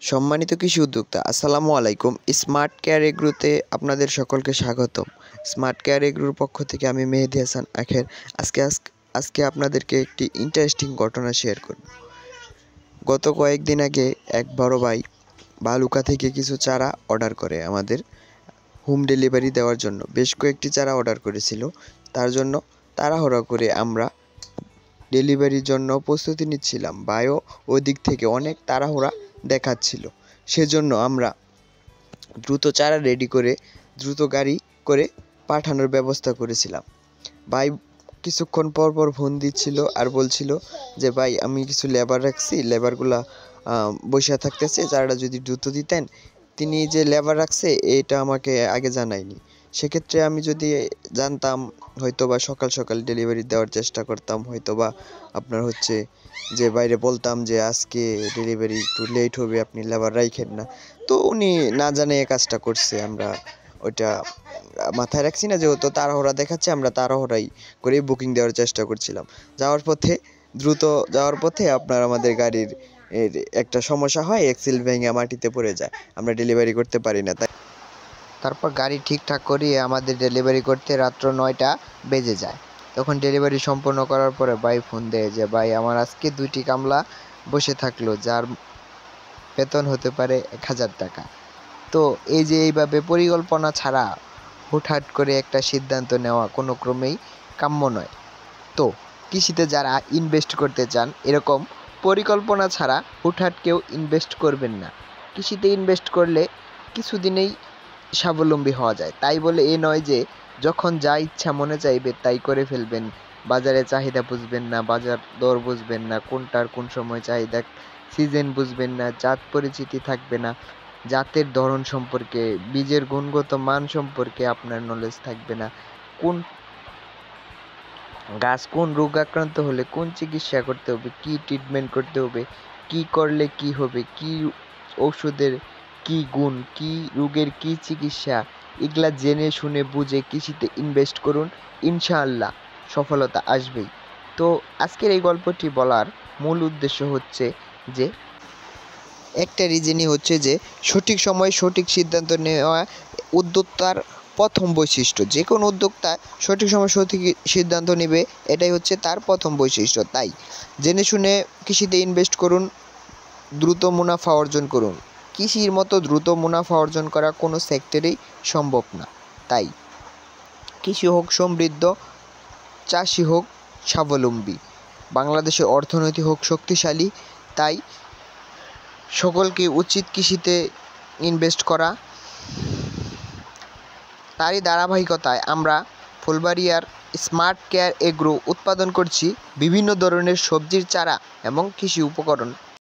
সম্মানিত কৃষি উদ্যোক্তা, আসসালামু আলাইকুম। স্মার্ট কেয়ার এগ্রোতে আপনাদের সকলকে স্বাগতম। স্মার্ট কেয়ার এগ্রোর পক্ষ থেকে আমি মেহেদী হাসান আখের। আজকে আপনাদেরকে একটি ইন্টারেস্টিং ঘটনা শেয়ার করব। গত কয়েকদিন আগে এক বড় ভাই বালুকা থেকে কিছু চারা অর্ডার করে আমাদের হোম ডেলিভারি দেওয়ার জন্য। বেশ কয়েকটি চারা অর্ডার করেছিল, তার জন্য তাড়াহুড়া করে আমরা ডেলিভারির জন্য প্রস্তুতি নিচ্ছিলাম। ভাইও ওই দিক থেকে অনেক তাড়াহুড়া দেখাচ্ছিল, সেজন্য আমরা দ্রুত চারা রেডি করে দ্রুত গাড়ি করে পাঠানোর ব্যবস্থা করেছিলাম। ভাই কিছুক্ষণ পর পর ফোন দিচ্ছিল আর বলছিল যে ভাই, আমি কিছু লেবার রাখছি, লেবারগুলা বসে থাকতেছে, চারাটা যদি দ্রুত দিতেন। তিনি যে লেবার রাখছে এটা আমাকে আগে জানায়নি। সেক্ষেত্রে আমি যদি জানতাম হয়তোবা সকাল সকাল ডেলিভারি দেওয়ার চেষ্টা করতাম, হয়তোবা আপনার হচ্ছে যে বাইরে বলতাম যে আজকে ডেলিভারি একটু লেট হবে, আপনি লেবার রাখেন না। তো উনি না জানে এই কাজটা করছে, আমরা ওইটা মাথায় রাখছি না। যেহেতু তাড়াহুড়া দেখাচ্ছে, আমরা তাড়াহুড়াই করে বুকিং দেওয়ার চেষ্টা করছিলাম। দ্রুত যাওয়ার পথে আপনার আমাদের গাড়ির একটা সমস্যা হয়, এক্সেল ভেঙে মাটিতে পড়ে যায়, আমরা ডেলিভারি করতে পারি না। তারপর গাড়ি ঠিকঠাক করিয়ে আমাদের ডেলিভারি করতে রাত্র 9টা বেজে যায়। তখন ডেলিভারি সম্পন্ন করার পরে ভাই ফোন দেয় যে ভাই, আমার আজকে 2টি কামলা বসে থাকলো, যার বেতন হতে পারে 1000 টাকা। তো এই যে এইভাবে পরিকল্পনা ছাড়া হুটহাট করে একটা সিদ্ধান্ত নেওয়া কোনো ক্রমেই কাম্য নয়। তো কৃষিতে যারা ইনভেস্ট করতে চান, এরকম পরিকল্পনা ছাড়া হুটহাট কেউ ইনভেস্ট করবেন না। কৃষিতে ইনভেস্ট করলে কিছুদিনেই স্বাবলম্বী হওয়া যায়। তাই বলে এ নয় যে যখন যা ইচ্ছা মনে চাইবে তাই করে ফেলবেন। বাজারে চাহিদা বুঝবেন না, বাজার দর বুঝবেন না, কোনটার কোন সময় চাহিদা, সিজন বুঝবেন না, জাত পরিচিতি থাকবে না, জাতের ধরন সম্পর্কে, বীজের গুণগত মান সম্পর্কে আপনার নলেজ থাকবে না, কোন গাছ কোন রোগ আক্রান্ত হলে কোন চিকিৎসা করতে হবে, কি ট্রিটমেন্ট করতে হবে, কি করলে কি হবে, কি ঔষধের কি গুণ, কি রোগের কি চিকিৎসা, এগুলা জেনে শুনে বুঝে কৃষিতে ইনভেস্ট করুন, ইনশাআল্লাহ সফলতা আসবেই। তো আজকের এই গল্পটি বলার মূল উদ্দেশ্য হচ্ছে যে একটা রিজনই হচ্ছে যে সঠিক সময়ে সঠিক সিদ্ধান্ত নেওয়া উদ্যোক্তার প্রথম বৈশিষ্ট্য। যে কোনো উদ্যোক্তা সঠিক সময় সঠিক সিদ্ধান্ত নেবে, এটাই হচ্ছে তার প্রথম বৈশিষ্ট্য। তাই জেনে শুনে কৃষিতে ইনভেস্ট করুন, দ্রুত মুনাফা অর্জন করুন। কৃষির মতো দ্রুত মুনাফা অর্জন করা কোনো সেক্টরেই সম্ভব না। তাই কৃষি হোক সমৃদ্ধ, চাষি হোক স্বাবলম্বী, বাংলাদেশের অর্থনীতি হোক শক্তিশালী। তাই সকলকে উচিত কৃষিতে ইনভেস্ট করা। তারই ধারাবাহিকতায় আমরা ফুলবাড়িয়ার স্মার্ট কেয়ার এগ্রো উৎপাদন করছি বিভিন্ন ধরনের সবজির চারা এবং কৃষি উপকরণ।